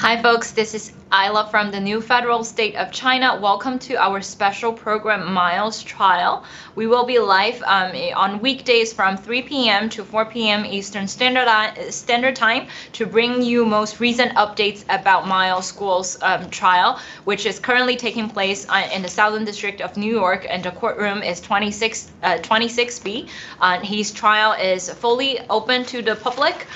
Hi folks, this is Isla from the new federal state of China. Welcome to our special program, Miles Trial. We will be live on weekdays from 3 p.m. to 4 p.m. Eastern Standard Time to bring you most recent updates about MILESGUO's trial, which is currently taking place in the Southern District of New York, and the courtroom is 26B. His trial is fully open to the public.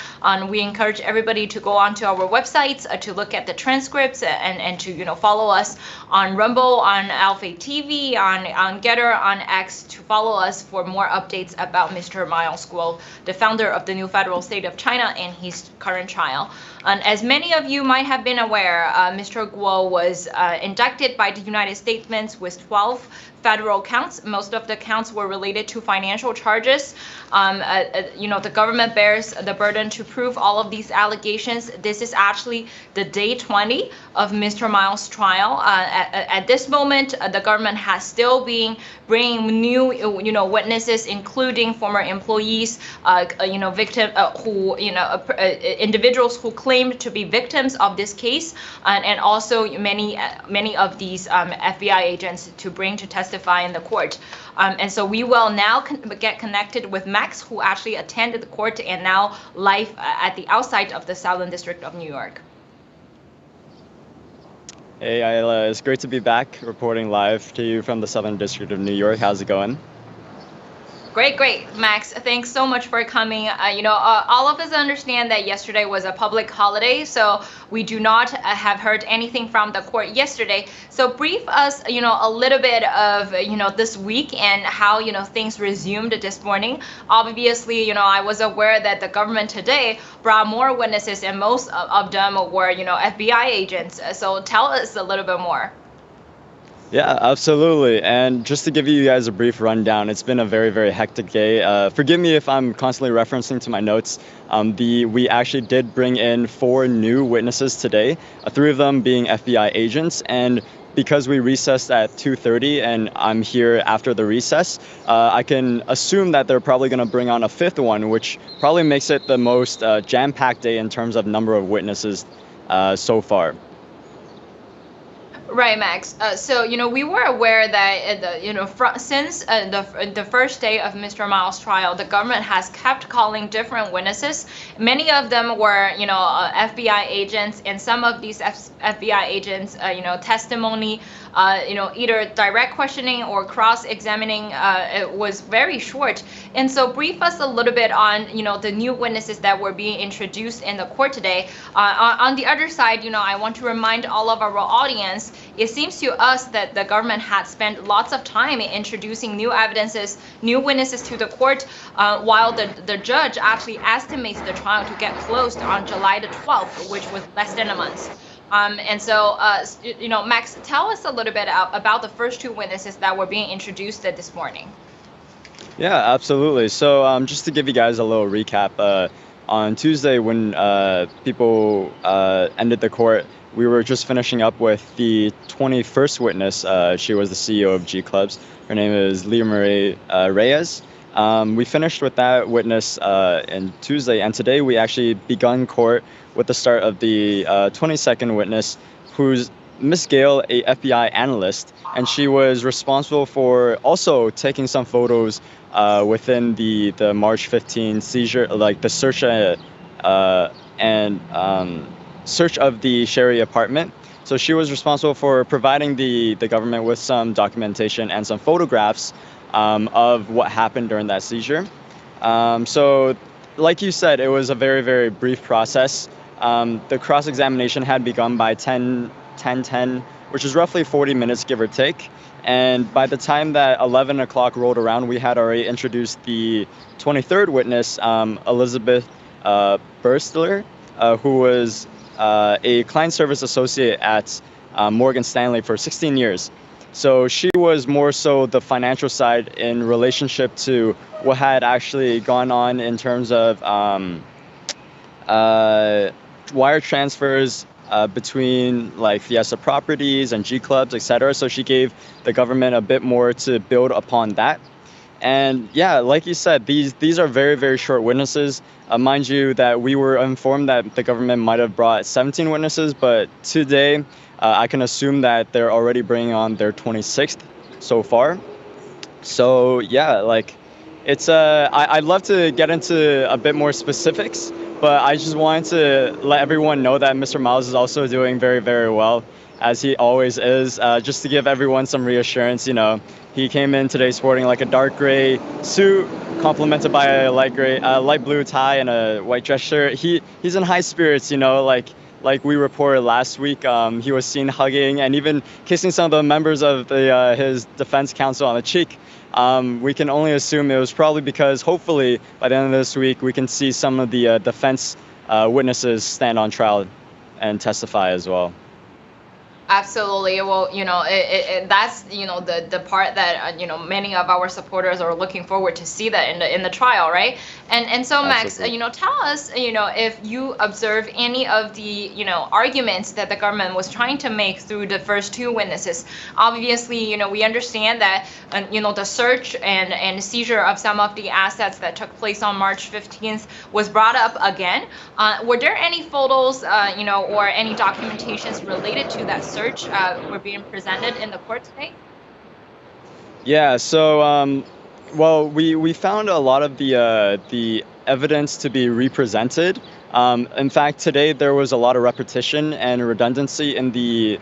We encourage everybody to go onto our websites to look at the transcripts and to follow us on Rumble, on Alpha TV, on Getter, on X, to follow us for more updates about Mr. MILESGUO, the founder of the new federal state of China, and his current trial. And as many of you might have been aware, Mr. Guo was indicted by the United States with 12 federal counts. Most of the counts were related to financial charges. The government bears the burden to prove all of these allegations. This is actually the day 20 of Mr. Miles' trial. At this moment, the government has still been bringing new, witnesses, including former employees, individuals who claimed to be victims of this case, and also many of these FBI agents to bring to testify in the court. And so we will now get connected with Max, who actually attended the court and now live at the outside of the Southern District of New York. Hey Isla, it's great to be back reporting live to you from the Southern District of New York. How's it going? Great, Max. Thanks so much for coming. All of us understand that yesterday was a public holiday, so we do not have heard anything from the court yesterday. So brief us, a little bit of, this week and how, things resumed this morning. Obviously, I was aware that the government today brought more witnesses, and most of them were, FBI agents. So tell us a little bit more. Yeah, absolutely. And just to give you guys a brief rundown, it's been a very, very hectic day. Forgive me if I'm constantly referencing to my notes. We actually did bring in 4 new witnesses today, 3 of them being FBI agents. And because we recessed at 2:30 and I'm here after the recess, I can assume that they're probably going to bring on a 5th one, which probably makes it the most jam-packed day in terms of number of witnesses so far. Right, Max. So we were aware that since the first day of Mr. Miles' trial, the government has kept calling different witnesses. Many of them were FBI agents, and some of these FBI agents testimony, either direct questioning or cross-examining it was very short. And so brief us a little bit on the new witnesses that were being introduced in the court today. On the other side, I want to remind all of our audience, it seems to us that the government had spent lots of time in introducing new evidences, new witnesses to the court, while the judge actually estimates the trial to get closed on July the 12th, which was less than a month. And so, Max, tell us a little bit about the first 2 witnesses that were being introduced this morning. Yeah, absolutely. So just to give you guys a little recap, on Tuesday when people ended the court, we were just finishing up with the 21st witness. She was the CEO of G Clubs. Her name is Leah Marie Reyes. We finished with that witness on Tuesday, and today we actually begun court with the start of the 22nd witness, who's Miss Gale, a FBI analyst, and she was responsible for also taking some photos within the March 15 seizure, like the search search of the Sherry apartment. So she was responsible for providing the government with some documentation and some photographs of what happened during that seizure. So like you said, it was a very, very brief process. The cross-examination had begun by 10:10, which is roughly 40 minutes, give or take. And by the time that 11 o'clock rolled around, we had already introduced the 23rd witness, Elizabeth Burstler, who was a client service associate at Morgan Stanley for 16 years. So she was more so the financial side in relationship to what had actually gone on in terms of wire transfers between like Fiesta Properties and G Clubs, etc. So she gave the government a bit more to build upon that. And yeah, like you said, these are very, very short witnesses. Mind you that we were informed that the government might have brought 17 witnesses, but today I can assume that they're already bringing on their 26th so far. So yeah, like it's I'd love to get into a bit more specifics, but I just wanted to let everyone know that Mr. Miles is also doing very, very well, as he always is. Just to give everyone some reassurance, he came in today sporting like a dark gray suit, complemented by a light blue tie and a white dress shirt. He's in high spirits, like we reported last week. He was seen hugging and even kissing some of the members of his defense counsel on the cheek. We can only assume it was probably because hopefully by the end of this week we can see some of the defense witnesses stand on trial and testify as well. Absolutely. Well, that's the part that many of our supporters are looking forward to see that in the trial, right? And so Max, tell us, if you observe any of the arguments that the government was trying to make through the first two witnesses. Obviously, we understand that the search and seizure of some of the assets that took place on March 15th was brought up again. Were there any photos, or any documentations related to that search were being presented in the court today? Yeah, so well, we found a lot of the evidence to be represented. In fact, today there was a lot of repetition and redundancy in the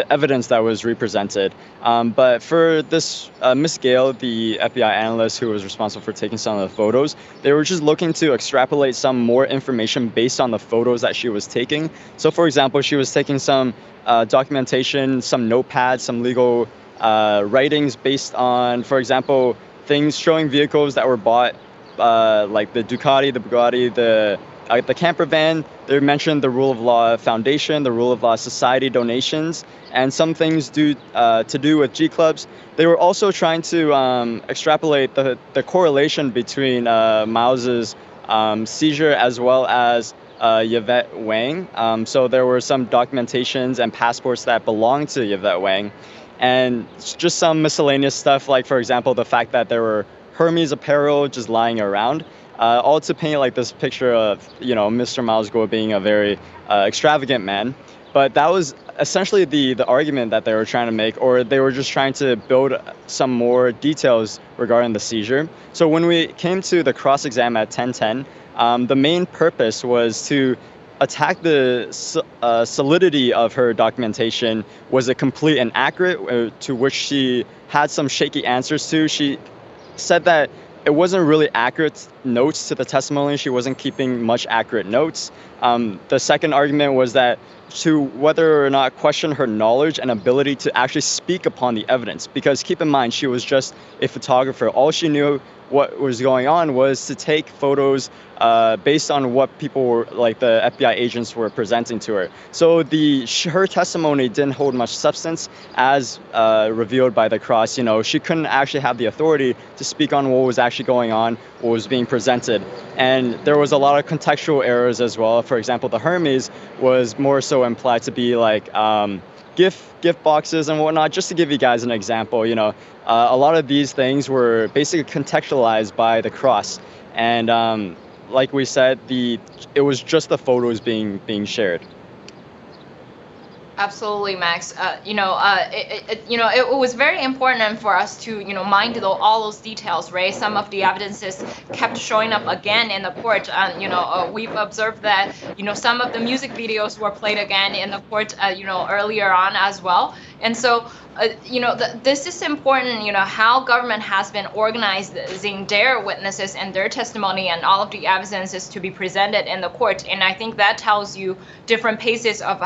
evidence that was represented. But for this Miss Gale, the FBI analyst who was responsible for taking some of the photos, they were just looking to extrapolate some more information based on the photos that she was taking. So for example, she was taking some documentation, some notepads, some legal writings based on, for example, things showing vehicles that were bought, like the Ducati, the Bugatti, the camper van. They mentioned the Rule of Law Foundation, the Rule of Law Society donations, and some things to do with G clubs. They were also trying to extrapolate the correlation between Miles's seizure as well as Yvette Wang. So there were some documentations and passports that belonged to Yvette Wang, and just some miscellaneous stuff, like for example the fact that there were Hermes apparel just lying around. All to paint like this picture of Mr. MILESGUO being a very extravagant man. But that was essentially the argument that they were trying to make, or they were just trying to build some more details regarding the seizure. So when we came to the cross-exam at 10:10, the main purpose was to attack the solidity of her documentation. Was it complete and accurate, to which she had some shaky answers to. She said that it wasn't really accurate notes to the testimony. She wasn't keeping much accurate notes. The second argument was that to whether or not question her knowledge and ability to actually speak upon the evidence. Because keep in mind, she was just a photographer. All she knew what was going on was to take photos based on what people were, like the FBI agents were presenting to her. So her testimony didn't hold much substance, as revealed by the cross. She couldn't actually have the authority to speak on what was actually going on, what was being presented. And there was a lot of contextual errors as well. For example, the Hermes was more so implied to be like gift boxes and whatnot. Just to give you guys an example, a lot of these things were basically contextualized by the cross. And like we said, it was just the photos being shared. Absolutely, Max. It was very important for us to, mind all those details, right? Some of the evidences kept showing up again in the court. We've observed that, some of the music videos were played again in the court, earlier on as well. And so, this is important, how government has been organizing their witnesses and their testimony and all of the evidences to be presented in the court. And I think that tells you different paces of,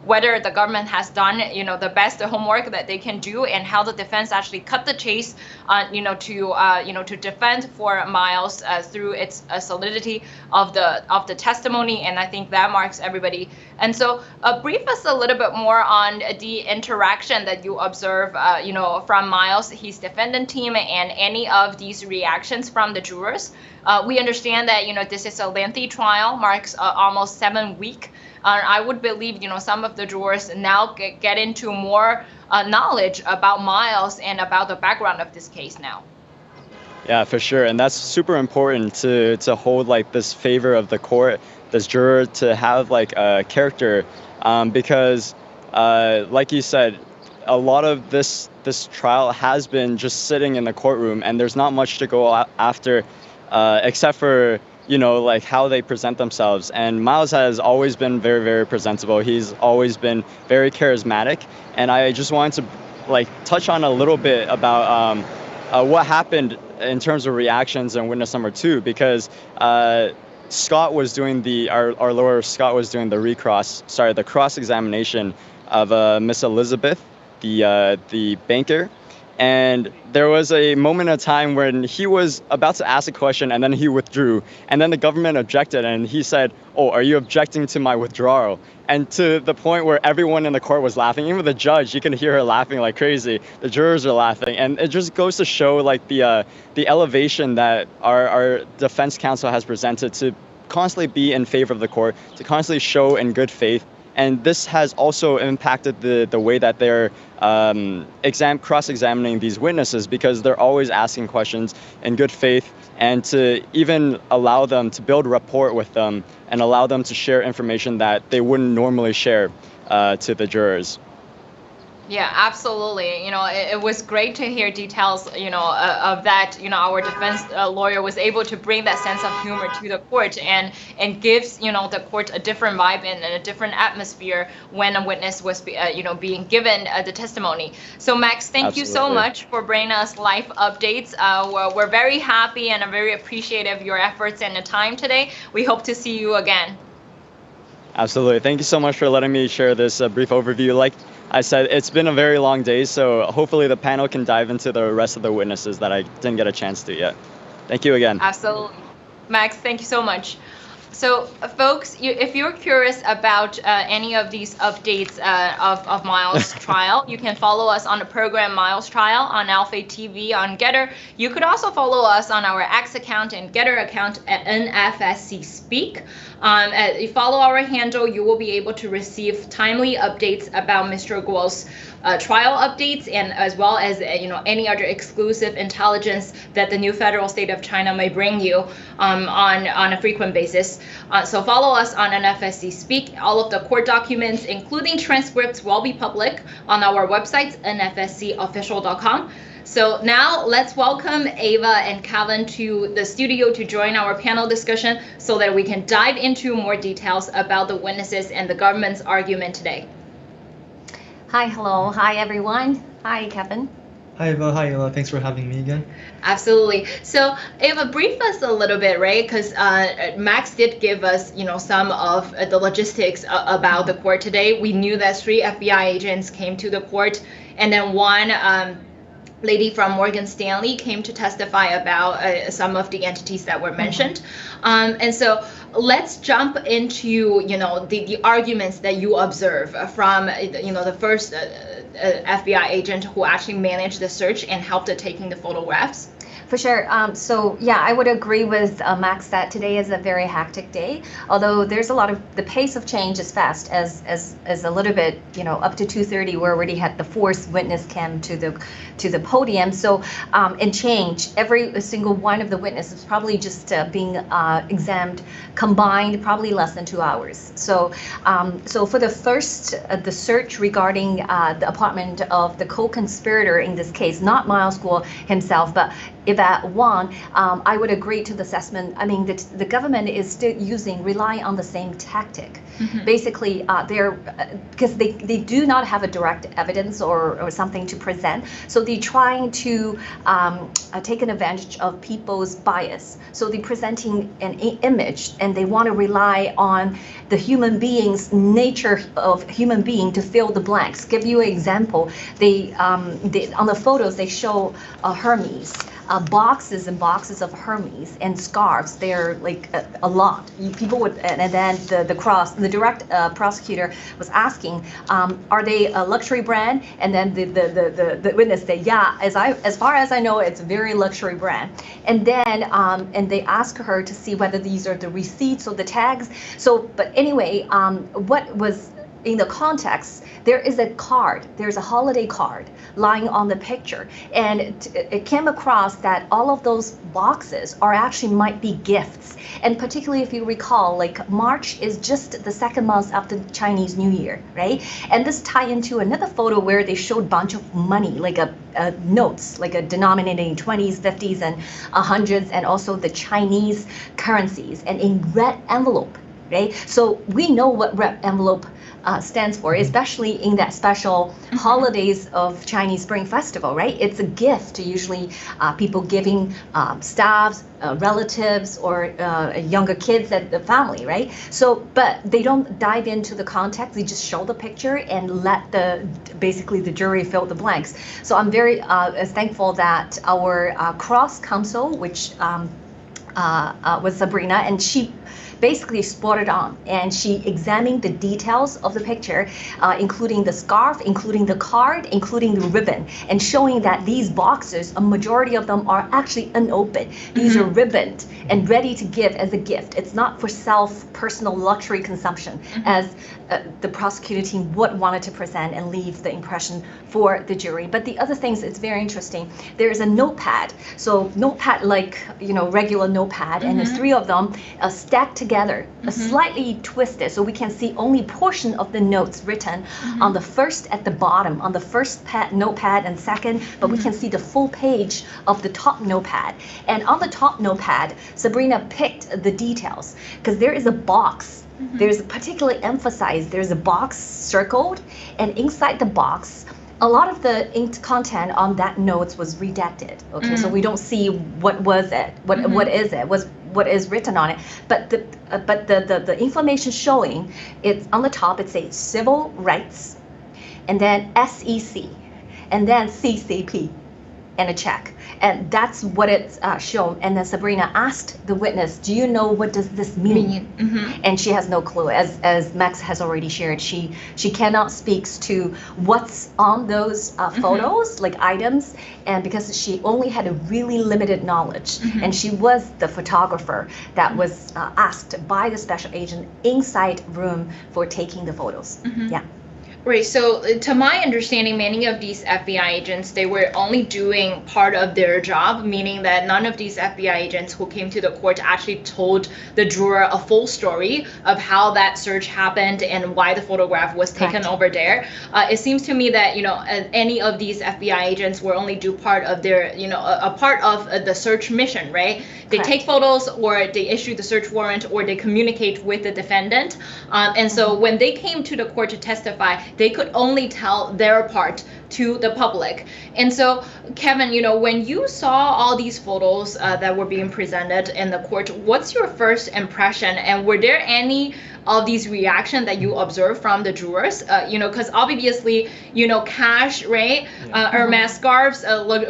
whether the government has done, the best homework that they can do, and how the defense actually cut the chase, to defend for Miles through its solidity of the testimony. And I think that marks everybody. And so, brief us a little bit more on the interaction that you observe, from Miles, his defendant team, and any of these reactions from the jurors. We understand that, this is a lengthy trial, marks almost 7 weeks. I would believe, some of the jurors now get into more knowledge about Miles and about the background of this case now. Yeah, for sure. And that's super important to hold like this favor of the court, this juror to have like a character, because like you said, a lot of this trial has been just sitting in the courtroom, and there's not much to go after except for like how they present themselves. And Miles has always been very, very presentable. He's always been very charismatic, and I just wanted to like touch on a little bit about what happened in terms of reactions in witness number 2, because Scott was doing our lawyer Scott was doing the cross-examination of Miss Elizabeth, the banker. And there was a moment in time when he was about to ask a question and then he withdrew. And then the government objected and he said, "Oh, are you objecting to my withdrawal?" And to the point where everyone in the court was laughing. Even the judge, you can hear her laughing like crazy. The jurors are laughing. And it just goes to show like the elevation that our defense counsel has presented to constantly be in favor of the court, to constantly show in good faith. And this has also impacted the way that they're cross-examining these witnesses, because they're always asking questions in good faith, and to even allow them to build rapport with them and allow them to share information that they wouldn't normally share to the jurors. Yeah, absolutely. It was great to hear details, of that. Our defense lawyer was able to bring that sense of humor to the court and gives, the court a different vibe and a different atmosphere when a witness was, being given the testimony. So Max, thank you so much for bringing us live updates. We're very happy and I'm very appreciative of your efforts and the time today. We hope to see you again. Absolutely. Thank you so much for letting me share this brief overview. Like I said, it's been a very long day, so hopefully the panel can dive into the rest of the witnesses that I didn't get a chance to yet. Thank you again. Absolutely. Max, thank you so much. So, folks, if you're curious about any of these updates of Miles' trial, you can follow us on the program Miles Trial on Alpha TV on Getter. You could also follow us on our X account and Getter account at NFSC Speak. If you follow our handle, you will be able to receive timely updates about Mr. Guo's trial updates, and as well as any other exclusive intelligence that the new federal state of China may bring you on a frequent basis. So follow us on NFSC Speak. All of the court documents, including transcripts, will be public on our website, nfscofficial.com. So now let's welcome Ava and Kevin to the studio to join our panel discussion so that we can dive into more details about the witnesses and the government's argument today. Hi, hello. Hi, everyone. Hi, Kevin. Hi, Eva. Hi, Eva. Thanks for having me again. Absolutely. So, Eva, brief us a little bit, right? Because Max did give us, some of the logistics about the court today. We knew that 3 FBI agents came to the court, and then one lady from Morgan Stanley came to testify about some of the entities that were mentioned. And so let's jump into, the arguments that you observe from, the first FBI agent who actually managed the search and helped at taking the photographs. For sure. So yeah, I would agree with Max that today is a very hectic day. Although there's a lot of the pace of change is fast, as a little bit, up to 2:30 we already had the 4th witness came to the podium. So in change, every single one of the witnesses probably just being examined combined probably less than 2 hours. So so for the first the search regarding the apartment of the co-conspirator in this case, not Miles Guo himself, but Yvette Wang, I would agree to the assessment. I mean, the government is still relying on the same tactic. Mm-hmm. Basically, because they do not have a direct evidence or something to present, so they're trying to take an advantage of people's bias. So they're presenting an image, and they want to rely on the human being's nature of human being to fill the blanks. Give you an example. They on the photos they show Hermes. boxes and boxes of Hermes and scarves. They're like a lot. People would, and then the direct prosecutor was asking, are they a luxury brand? And then the witness said, yeah, as far as I know, it's a very luxury brand. And then and they asked her to see whether these are the receipts or the tags. So, but anyway, what was in the context, there is a card, there's a holiday card lying on the picture, and it came across that all of those boxes are actually might be gifts. And particularly if you recall, like March is just the second month after Chinese New Year, right? And this tie into another photo where they showed a bunch of money, like a notes, like a denominating 20s, 50s, and 100s, and also the Chinese currencies, and in red envelope, right? So we know what red envelope stands for, especially in that special holidays of Chinese Spring Festival, right? It's a gift to usually people giving staffs, relatives, or younger kids at the family, right? So, but they don't dive into the context. They just show the picture and let basically the jury fill the blanks. So I'm very thankful that our cross counsel, which was Sabrina, and she basically spotted on, and she examined the details of the picture, including the scarf, including the card, including the ribbon, and showing that these boxes, a majority of them are actually unopened. These are ribboned and ready to give as a gift. It's not for personal luxury consumption, as the prosecutor team wanted to present and leave the impression for the jury. But the other things, it's very interesting. There is a notepad, so notepad like regular notepad, and there's 3 of them stacked together, slightly twisted, so we can see only portion of the notes written on the first at the bottom, on the first notepad and second, but we can see the full page of the top notepad. And on the top notepad, Sabrina picked the details because there is a box. There's particularly emphasized, there's a box circled, and inside the box, a lot of the inked content on that notes was redacted. Okay, so we don't see what was it, what is it, what is written on it. But the information showing, it's on the top. It says civil rights, and then SEC, and then CCP, and a check. And that's what it's shown. And then Sabrina asked the witness, do you know what does this mean? And she has no clue. As Max has already shared, she cannot speak to what's on those photos, like items, and because she only had a really limited knowledge. And she was the photographer that was asked by the special agent inside room for taking the photos. Yeah. Right, so to my understanding, many of these FBI agents, they were only doing part of their job, meaning that none of these FBI agents who came to the court actually told the juror a full story of how that search happened and why the photograph was taken over there. It seems to me that, any of these FBI agents were only do part of their, a part of the search mission, right? They take photos, or they issue the search warrant, or they communicate with the defendant. And so when they came to the court to testify, they could only tell their part to the public. And so, Kevin, when you saw all these photos that were being presented in the court, what's your first impression? And were there any of these reactions that you observed from the jurors? Because obviously, cash, right? Hermes scarves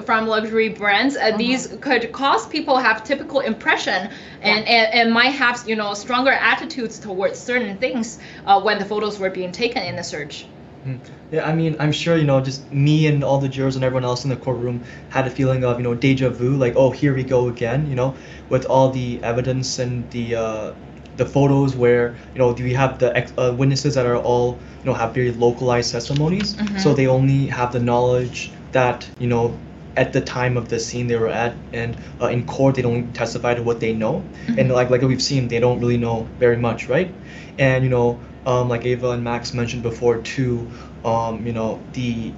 from luxury brands, these could cause people have typical impression and might have, stronger attitudes towards certain things when the photos were being taken in the search. Yeah, I mean, I'm sure, just me and all the jurors and everyone else in the courtroom had a feeling of, deja vu, like, oh, here we go again, with all the evidence and the photos where, we have the witnesses that are all, have very localized testimonies. So they only have the knowledge that, at the time of the scene they were at, and in court they don't testify to what they know. And like we've seen, they don't really know very much, right? And, like Ava and Max mentioned before too, the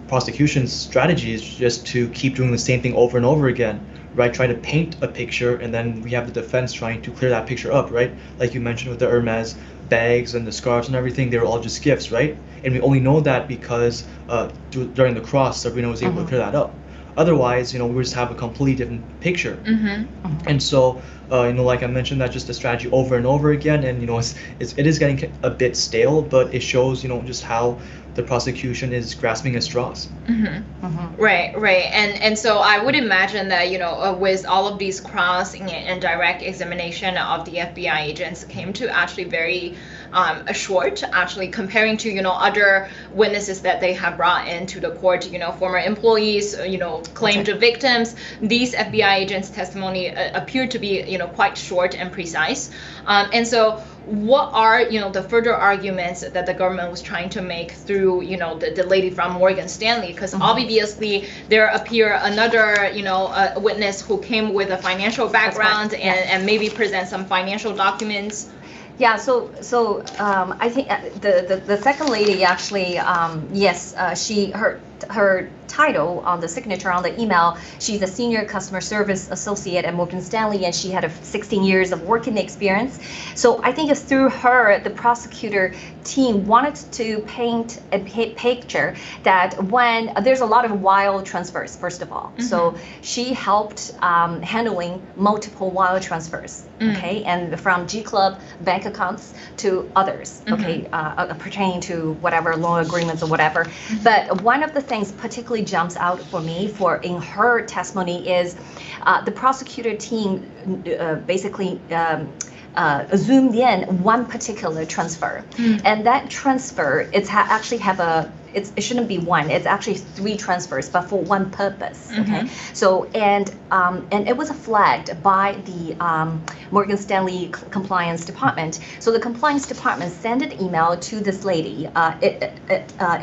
prosecution's strategy is just to keep doing the same thing over and over again, right? Try to paint a picture, and then we have the defense trying to clear that picture up, right? Like you mentioned with the Hermes bags and the scarves and everything, they were all just gifts, right? And we only know that because during the cross, Sabrina was able to clear that up. Otherwise, we would just have a completely different picture. And so like I mentioned, that's just a strategy over and over again, and it is getting a bit stale, but it shows just how the prosecution is grasping at straws. Right. And so I would imagine that with all of these cross and direct examination of the FBI agents came to actually very short, actually comparing to other witnesses that they have brought into the court, former employees, claimed victims. These FBI agents' testimony appeared to be quite short and precise, and so what are the further arguments that the government was trying to make through the lady from Morgan Stanley? Because obviously there appear another witness who came with a financial background and maybe present some financial documents. Yeah, so I think the second lady actually, yes, her title on the signature on the email, she's a senior customer service associate at Morgan Stanley, and she had 16 years of working experience. So I think it's through her, the prosecutor team wanted to paint a picture that when there's a lot of wire transfers, first of all. So she helped handling multiple wire transfers, okay, and from G Club bank accounts to others, okay, pertaining to whatever loan agreements or whatever. But one of the things particularly jumps out for me in her testimony is the prosecutor team basically zoomed in one particular transfer, and that transfer actually it shouldn't be one. It's actually 3 transfers, but for one purpose. Okay. So and it was flagged by the Morgan Stanley compliance department. So the compliance department sent an email to this lady.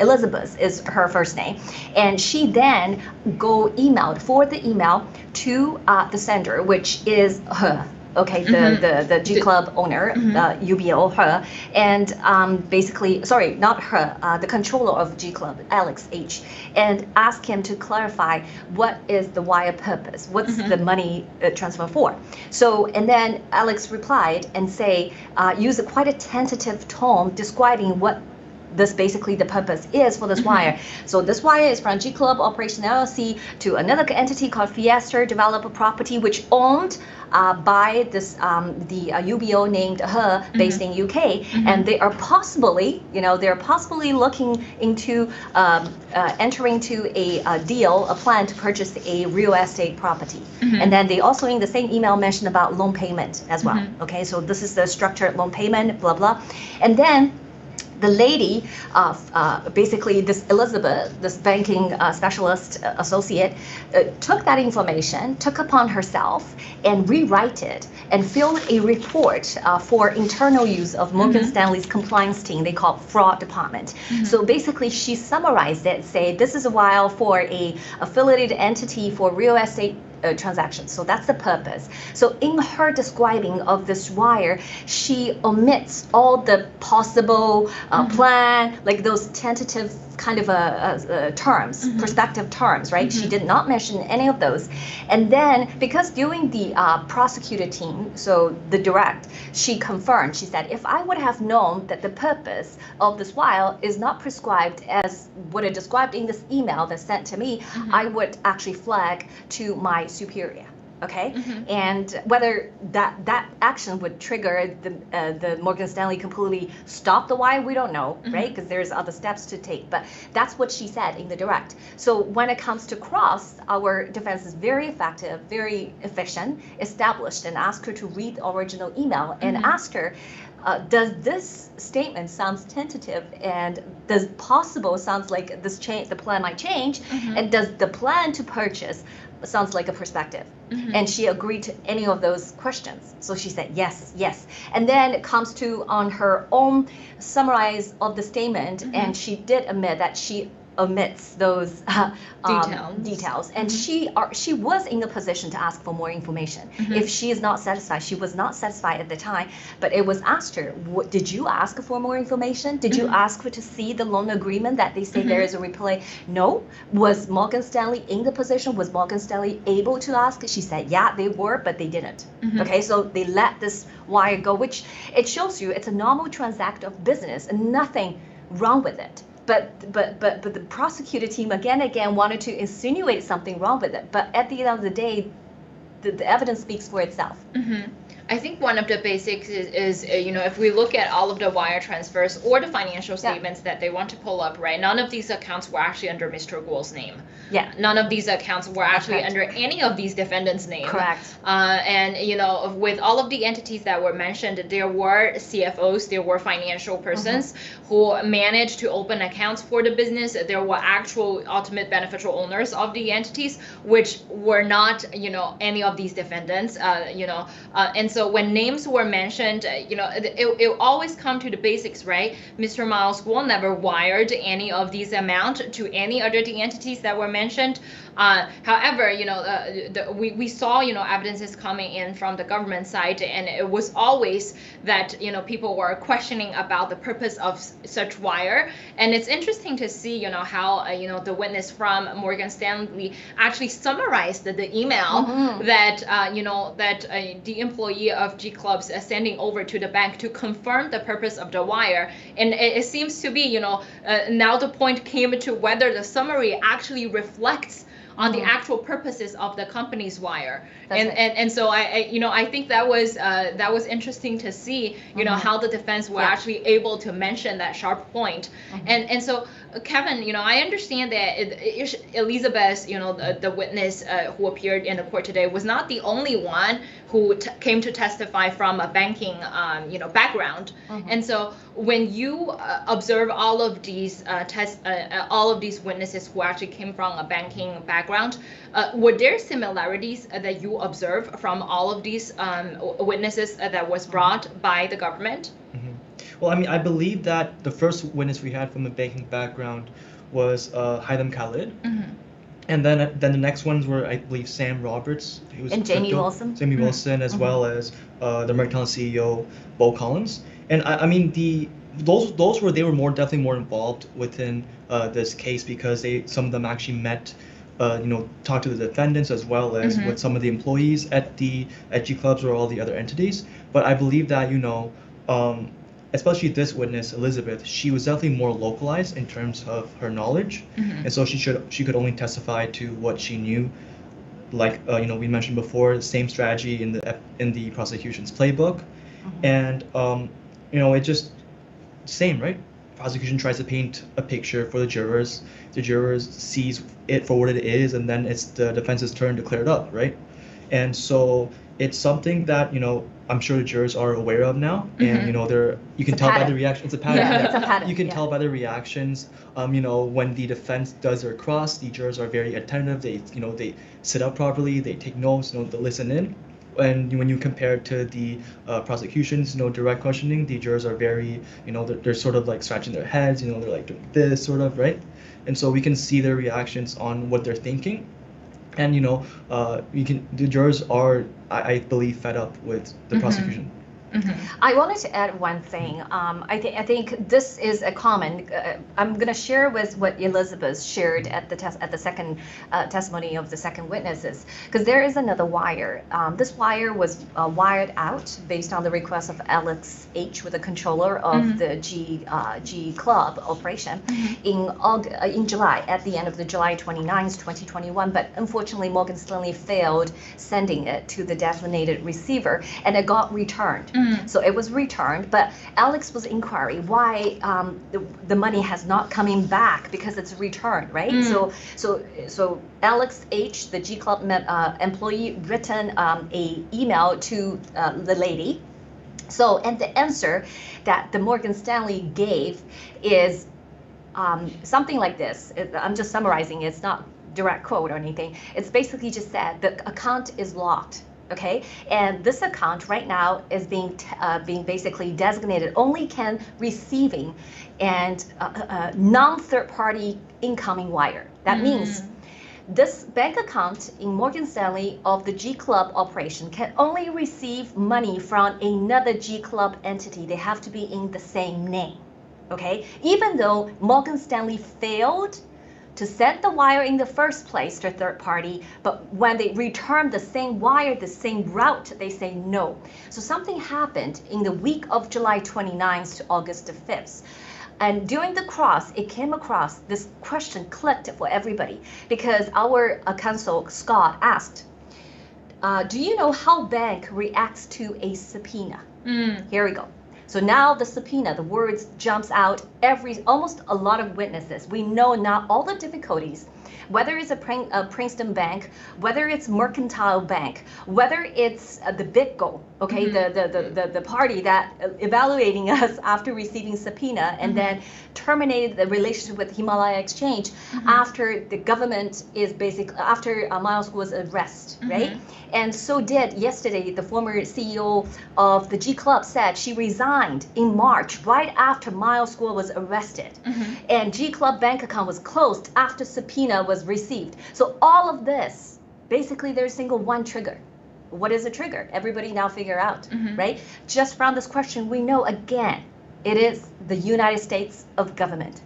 Elizabeth is her first name, and she then forward the email to the sender, which is her. Okay, the G Club owner, UBO, her, and basically, sorry, not her, the controller of G Club, Alex H, and ask him to clarify what is the wire purpose, what's the money transfer for. So, and then Alex replied and use quite a tentative tone describing what basically the purpose is for this wire. So this wire is from G Club Operation LLC to another entity called Fiesta Developer Property, which owned by this the UBO named her, based in UK, and they are possibly, looking into entering to a deal, a plan to purchase a real estate property. And then they also in the same email mentioned about loan payment as well. Okay, so this is the structured loan payment, blah blah, and then the lady, basically this Elizabeth, this banking specialist associate, took that information, took upon herself and rewrite it and filled a report for internal use of Morgan Stanley's compliance team. They call it fraud department. So basically she summarized it, say this is a wire for a affiliated entity for real estate transactions. So that's the purpose. So in her describing of this wire, she omits all the possible plan, like those tentative kind of terms, prospective terms, right? She did not mention any of those. And then because during the prosecutor team, so the direct, she confirmed, she said, if I would have known that the purpose of this wire is not prescribed as what it described in this email that's sent to me, I would actually flag to my superior. Okay, and whether that action would trigger the Morgan Stanley completely stop the wire, we don't know, right? Because there's other steps to take. But that's what she said in the direct. So when it comes to cross, our defense is very effective, very efficient, established, and ask her to read the original email and ask her, does this statement sounds tentative, and does possible sounds like this the plan might change, and does the plan to purchase sounds like a perspective? And she agreed to any of those questions. So she said yes, yes. And then it comes to on her own summarize of the statement, and she did admit that she omits those details. And she was in a position to ask for more information. If she is not satisfied, she was not satisfied at the time, but it was asked her, did you ask for more information? Did you ask for to see the loan agreement that they say there is a replay? No. Was Morgan Stanley in the position? Was Morgan Stanley able to ask? She said, yeah, they were, but they didn't. Okay, so they let this wire go, which it shows you it's a normal transact of business and nothing wrong with it. But the prosecutor team again wanted to insinuate something wrong with it. But at the end of the day, the evidence speaks for itself. I think one of the basics is if we look at all of the wire transfers or the financial statements that they want to pull up, right? None of these accounts were actually under Mr. Guo's name. Yeah. None of these accounts were actually under any of these defendants' name. Correct. And with all of the entities that were mentioned, there were CFOs, there were financial persons who managed to open accounts for the business. There were actual ultimate beneficial owners of the entities, which were not, any of these defendants, and so when names were mentioned, it always come to the basics, right? Mr. Miles Guo never wired any of these amount to any other the entities that were mentioned. However, we saw, evidences coming in from the government side, and it was always that, people were questioning about the purpose of such wire. And it's interesting to see, how, the witness from Morgan Stanley actually summarized the email that, that the employee of G Clubs sending over to the bank to confirm the purpose of the wire. And it seems to be, now the point came to whether the summary actually reflects on the actual purposes of the company's wire. And so I think that was interesting to see, how the defense were actually able to mention that sharp point. And so Kevin, I understand that Elizabeth, the witness who appeared in the court today, was not the only one who came to testify from a banking, background. And so when you observe all of these all of these witnesses who actually came from a banking background, were there similarities that you observe from all of these witnesses that was brought by the government? Well, I believe that the first witness we had from a banking background was Haitham Khalid. And then the next ones were, I believe, Sam Roberts. And Jamie Wilson. Jamie Wilson, as well as the Mercantile CEO, Bo Collins. And those were more definitely more involved within this case, because some of them actually met, talked to the defendants as well as with some of the employees at G Clubs or all the other entities. But I believe that especially this witness, Elizabeth, she was definitely more localized in terms of her knowledge, and so she could only testify to what she knew. Like we mentioned before, the same strategy in the prosecution's playbook, and it just same, right? Prosecution tries to paint a picture for the jurors. The jurors sees it for what it is, and then it's the defense's turn to clear it up, right? And so it's something that I'm sure the jurors are aware of now, and you can tell by the reaction. It's a pattern. Yeah, it's a pattern. You can tell by the reactions. When the defense does their cross, the jurors are very attentive. They sit up properly. They take notes. They listen in. And when you compare it to the prosecution's direct questioning, the jurors are very they're sort of like scratching their heads. They're like doing this sort of, right? And so we can see their reactions on what they're thinking. And the jurors are, I believe, fed up with the prosecution. I wanted to add one thing. I think this is a common. I'm going to share with what Elizabeth shared at the second testimony of the second witnesses, because there is another wire. This wire was wired out based on the request of Alex H, with the controller of the G Club operation, in July, at the end of the July 29th, 2021. But unfortunately, Morgan Stanley failed sending it to the designated receiver, and it got returned. So it was returned, but Alex was inquiring why the money has not coming back, because it's returned, right? So Alex H, the G Club employee, written a email to the lady. So, and the answer that the Morgan Stanley gave is something like this. I'm just summarizing. It's not direct quote or anything. It's basically just said the account is locked. Okay, and this account right now is being basically designated only receiving and non-third-party incoming wire. That means this bank account in Morgan Stanley of the G Club operation can only receive money from another G Club entity. They have to be in the same name. Okay, even though Morgan Stanley failed to send the wire in the first place to third party, but when they return the same wire, the same route, they say no. So something happened in the week of July 29th to August the 5th. And during the cross, it came across, this question clicked for everybody, because our counsel, Scott, asked, do you know how bank reacts to a subpoena? Mm. Here we go. So now the subpoena, the words jumps out almost a lot of witnesses. We know now all the difficulties, whether it's a Princeton bank, whether it's Mercantile Bank, whether it's the BitGo, okay, the party that evaluating us after receiving subpoena and then terminated the relationship with Himalaya Exchange after the government is basically, after MILESGUO's arrest, right? And so did yesterday the former CEO of the G Club said she resigned in March right after MILESGUO was arrested. And G Club bank account was closed after subpoena was received. So all of this, basically there's single one trigger. What is a trigger? Everybody now figure out, right? Just from this question, we know again, it is the United States of government.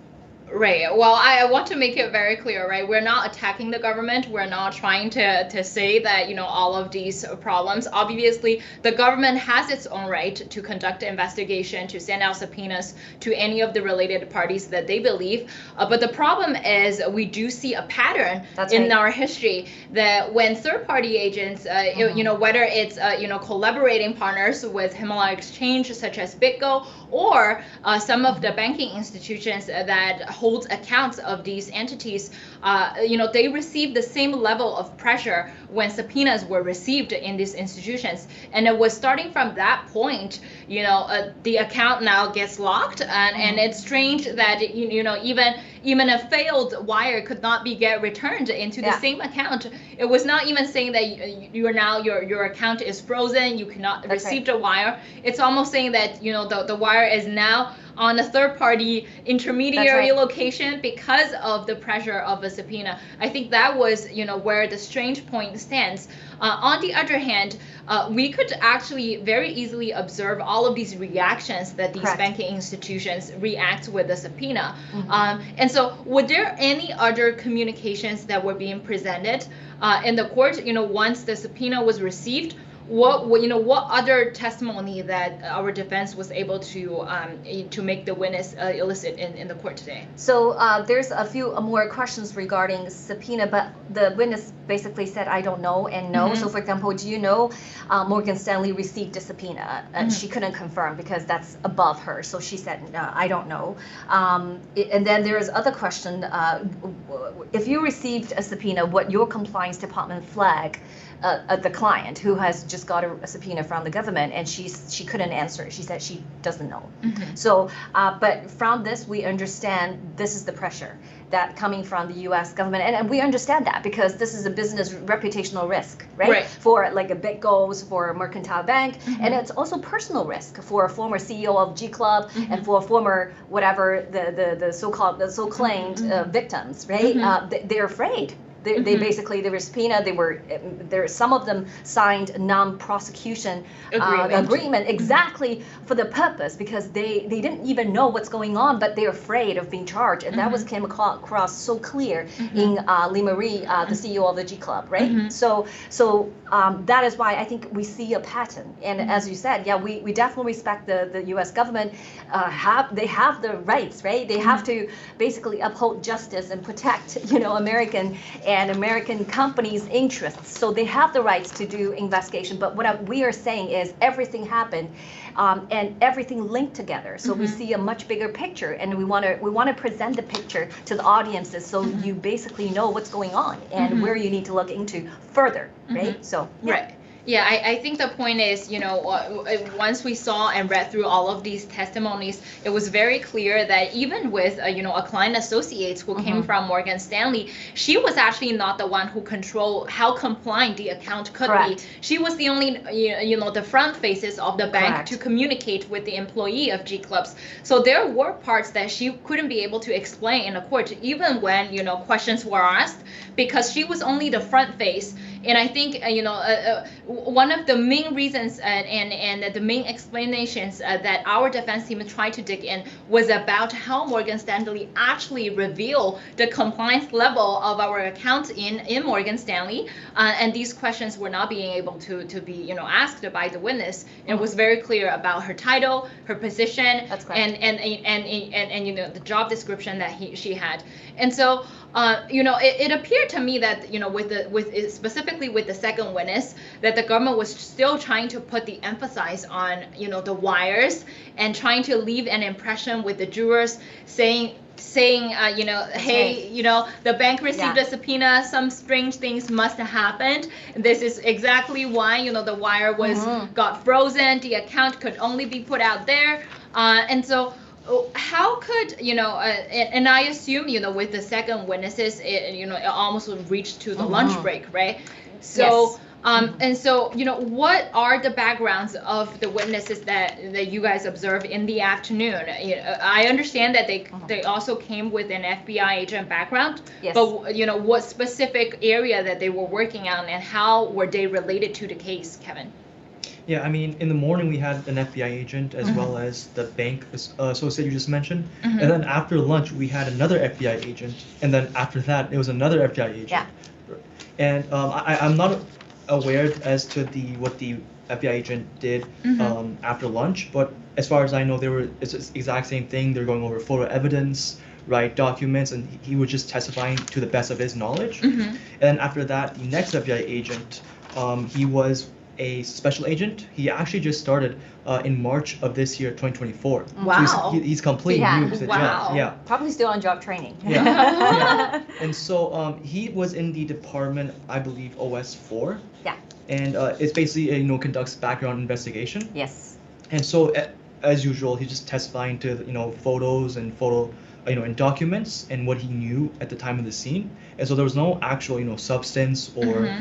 Right. Well, I want to make it very clear, right? We're not attacking the government. We're not trying to say that, all of these problems. Obviously, the government has its own right to conduct an investigation, to send out subpoenas to any of the related parties that they believe. But the problem is we do see a pattern in our history that when third-party agents, whether it's, collaborating partners with Himalaya Exchange, such as BitGo, or some of the banking institutions that holds accounts of these entities, they receive the same level of pressure when subpoenas were received in these institutions. And it was starting from that point, the account now gets locked, and it's strange that, even a failed wire could not get returned into the same account. It was not even saying that your account is frozen, you cannot receive the wire. It's almost saying that, the wire is now on a third-party intermediary location because of the pressure of a subpoena. I think that was, where the strange point stands. On the other hand, we could actually very easily observe all of these reactions that these banking institutions react with the subpoena. And so, were there any other communications that were being presented in the court? Once the subpoena was received, what other testimony that our defense was able to make the witness elicit in the court today? So there's a few more questions regarding subpoena, but the witness basically said, I don't know and no. So for example, do you know Morgan Stanley received a subpoena? She couldn't confirm because that's above her. So she said, no, I don't know. And then there's other question, if you received a subpoena, what your compliance department flag the client who has just got a subpoena from the government, and she couldn't answer. She said she doesn't know. So, but from this we understand this is the pressure that coming from the U.S. government, and we understand that because this is a business reputational risk, right? For like a BitGo, for a Mercantile Bank, and it's also personal risk for a former CEO of G Club and for a former whatever the so-claimed victims, right? They're afraid. They basically, they were subpoenaed, some of them signed non-prosecution agreement exactly for the purpose because they didn't even know what's going on, but they're afraid of being charged. And that came across so clear in Lee Marie, the CEO of the G Club, right? So that is why I think we see a pattern. And as you said, we definitely respect the U.S. government. They have the rights, right? They have to basically uphold justice and protect, American and American companies' interests. So they have the rights to do investigation. But what we are saying is everything happened and everything linked together. So we see a much bigger picture, and we want to present the picture to the audiences so you basically know what's going on and where you need to look into further, right? So Yeah, I think the point is, once we saw and read through all of these testimonies, it was very clear that even with, a client associate who came from Morgan Stanley, she was actually not the one who controlled how compliant the account could be. She was the only, the front faces of the bank to communicate with the employee of G Clubs. So there were parts that she couldn't be able to explain in the court, even when, questions were asked, because she was only the front face. And I think, one of the main reasons and the main explanations that our defense team tried to dig in was about how Morgan Stanley actually revealed the compliance level of our account in Morgan Stanley. And these questions were not being able to be, asked by the witness. And it was very clear about her title, her position, and the job description that she had. And so, it appeared to me that, with specific specifically with the second witness, that the government was still trying to put the emphasis on, the wires and trying to leave an impression with the jurors saying, hey, the bank received a subpoena, some strange things must have happened. This is exactly why, the wire was got frozen, the account could only be put out there. And so how could, and I assume, with the second witnesses, it almost reached to the lunch break, right? So. Yes. And so, what are the backgrounds of the witnesses that you guys observed in the afternoon? I understand that they also came with an FBI agent background, yes. But what specific area that they were working on and how were they related to the case, Kevin? Yeah, I mean, in the morning we had an FBI agent as well as the bank associate you just mentioned, and then after lunch we had another FBI agent, and then after that it was another FBI agent. Yeah. And I'm not aware as to what the FBI agent did after lunch, but as far as I know, it's the exact same thing. They're going over photo evidence, right, documents, and he was just testifying to the best of his knowledge. And then after that, the next FBI agent, he was a special agent. He actually just started in March of this year, 2024. Wow. So he's completely new to the job. Yeah. Probably still on job training. Yeah. And so he was in the department, I believe, OS4. Yeah. And it's basically conducts background investigation. Yes. And so as usual, he's just testifying to photos and and documents and what he knew at the time of the scene. And so there was no actual substance or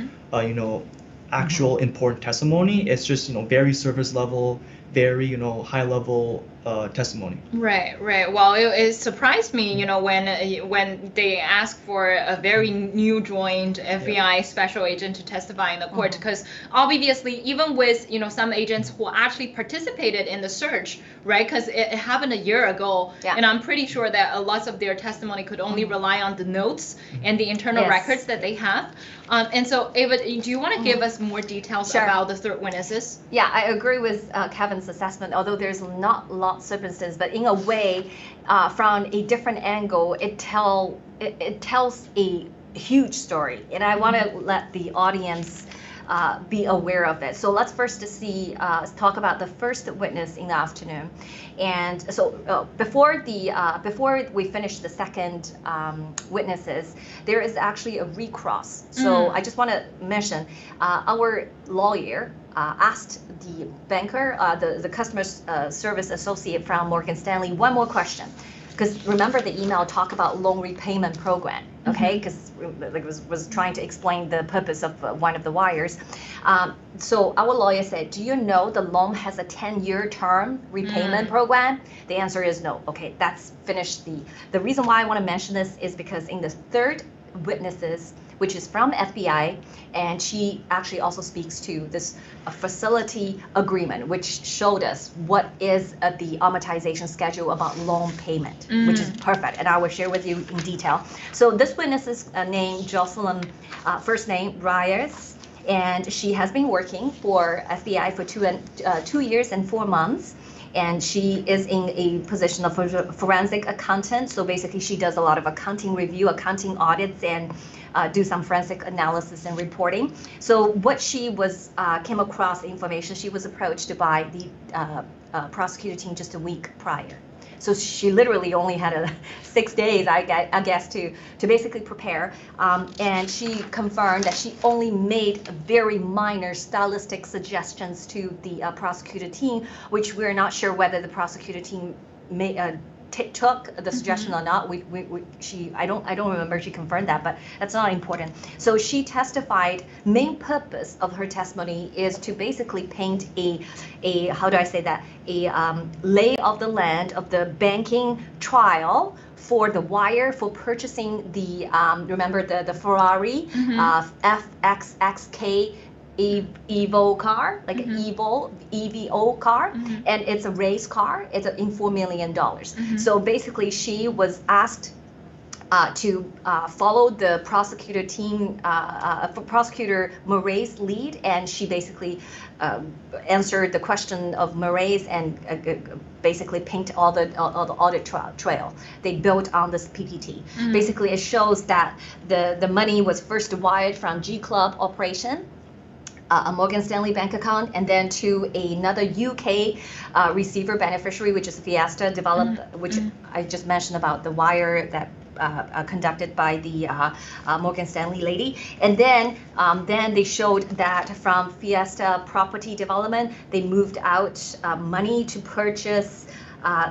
actual important testimony. It's just very surface level, very high level testimony. Right. Well, it surprised me, when they asked for a very new joined FBI special agent to testify in the court, because obviously even with some agents who actually participated in the search, right? Because it happened a year ago, and I'm pretty sure that lots of their testimony could only rely on the notes and the internal records that they have. And so, Ava, do you want to give us more details about the third witnesses? Yeah, I agree with Kevin's assessment, although there's not a lot of circumstances, but in a way, from a different angle, it tells a huge story. And I want to let the audience be aware of it. So let's first talk about the first witness in the afternoon. And so before we finish the second witnesses, there is actually a recross. So I just want to mention our lawyer asked the banker, the customer service associate from Morgan Stanley, one more question. Because remember the email talk about loan repayment program, okay? Because was trying to explain the purpose of one of the wires. So our lawyer said, do you know the loan has a 10-year term repayment program? The answer is no. Okay, that's finished. The reason why I want to mention this is because in the third witnesses, which is from FBI, and she actually also speaks to this facility agreement, which showed us what is the amortization schedule about loan payment, which is perfect, and I will share with you in detail. So this witness is named Jocelyn, first name Reyes, and she has been working for FBI for 2 years and 4 months. And she is in a position of forensic accountant. So basically, she does a lot of accounting review, accounting audits, and do some forensic analysis and reporting. So what she came across information, she was approached by the prosecutor team just a week prior. So she literally only had 6 days, I guess, to basically prepare. And she confirmed that she only made very minor stylistic suggestions to the prosecutor team, which we're not sure whether the prosecutor team took the suggestion or not. I don't remember if she confirmed that, but that's not important. So she testified. Main purpose of her testimony is to basically paint a how do I say that, a lay of the land of the banking trial for the wire for purchasing the remember the Ferrari FXXK Evo car, like an EVO car, and it's a race car. It's in $4 million. So basically, she was asked to follow the prosecutor team, prosecutor Murray's lead, and she basically answered the question of Murray's and basically paint all the audit trail they built on this PPT. Basically, it shows that the money was first wired from G Club operation, a Morgan Stanley bank account, and then to another UK receiver beneficiary, which is Fiesta Developed, which I just mentioned about the wire that conducted by the Morgan Stanley lady. And then they showed that from Fiesta Property Development, they moved out money to purchase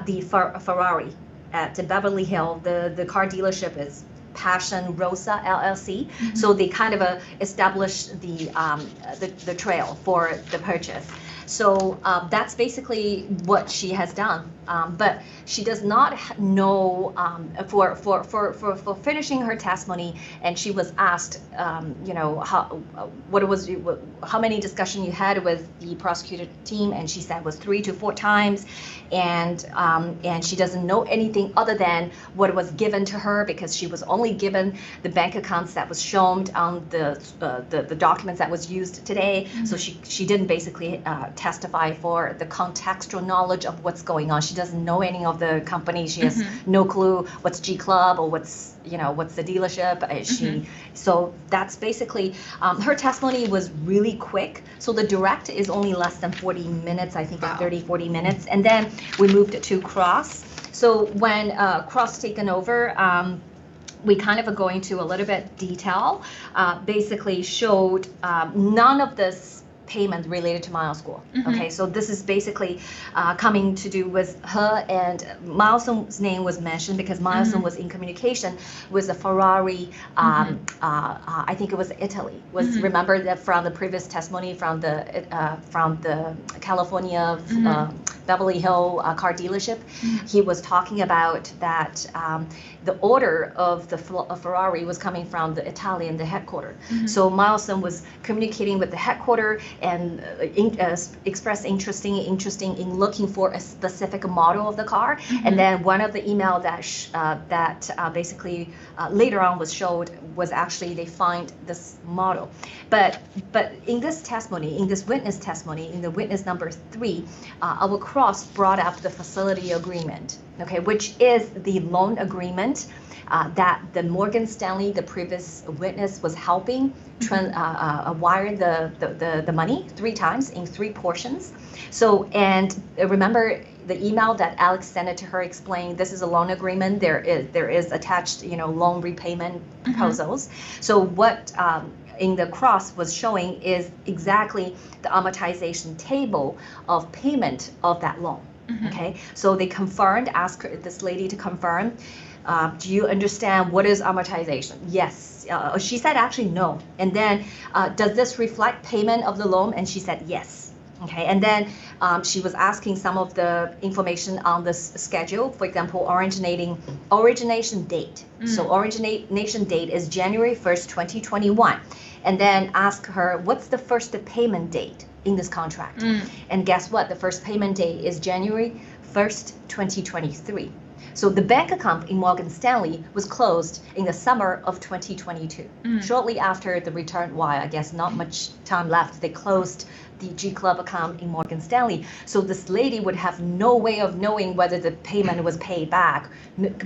the Ferrari at Beverly Hills. The car dealership is Passion Rosa LLC. So they kind of established the trail for the purchase. So that's basically what she has done. But she does not know for finishing her testimony, and she was asked, you know, how many discussion you had with the prosecutor team, and she said was 3 to 4 times, and she doesn't know anything other than what was given to her, because she was only given the bank accounts that was shown on the documents that was used today. So she didn't basically testify for the contextual knowledge of what's going on. She doesn't know any of the company. She has no clue what's G Club or what's the dealership. So that's basically her testimony was really quick. So the direct is only less than 40 minutes, I think. Wow. 30-40 minutes, and then we moved to cross. So when cross taken over, we kind of are going to a little bit detail. Basically showed none of this payment related to MILESGUO. Okay, so this is basically coming to do with her, and Milestone's name was mentioned because Milestone was in communication with a Ferrari. I think it was Italy. Remember that from the previous testimony from the California Beverly Hill car dealership, he was talking about that the order of the Ferrari was coming from the Italian, the headquarters. So Milestone was communicating with the headquarters and expressed interest in looking for a specific model of the car. And then one of the email that basically later on was showed was actually they find this model. But in this testimony, in this witness testimony, in the witness number 3, our cross brought up the facility agreement, okay, which is the loan agreement that the Morgan Stanley, the previous witness, was helping wire the money 3 times in 3 portions. So, and remember the email that Alex sent it to her explaining this is a loan agreement. There is attached, loan repayment proposals. So what in the cross was showing is exactly the amortization table of payment of that loan. Okay, so they confirmed, asked this lady to confirm, do you understand what is amortization? Yes. She said actually no. And then does this reflect payment of the loan? And she said yes. Okay, and then she was asking some of the information on this schedule. For example, origination date. So origination date is January 1st, 2021. And then ask her, what's the first payment date in this contract? And guess what? The first payment date is January 1st, 2023. So the bank account in Morgan Stanley was closed in the summer of 2022. Shortly after the return, I guess not much time left, they closed the G Club account in Morgan Stanley. So this lady would have no way of knowing whether the payment was paid back,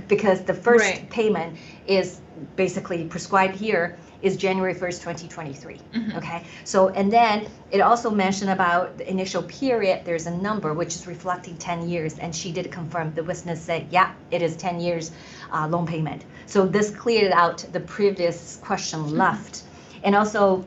because the first payment is basically prescribed here is January 1st, 2023. Okay, so and then it also mentioned about the initial period. There's a number which is reflecting 10 years, and she did confirm. The witness said, yeah, it is 10 years loan payment. So this cleared out the previous question left. And also,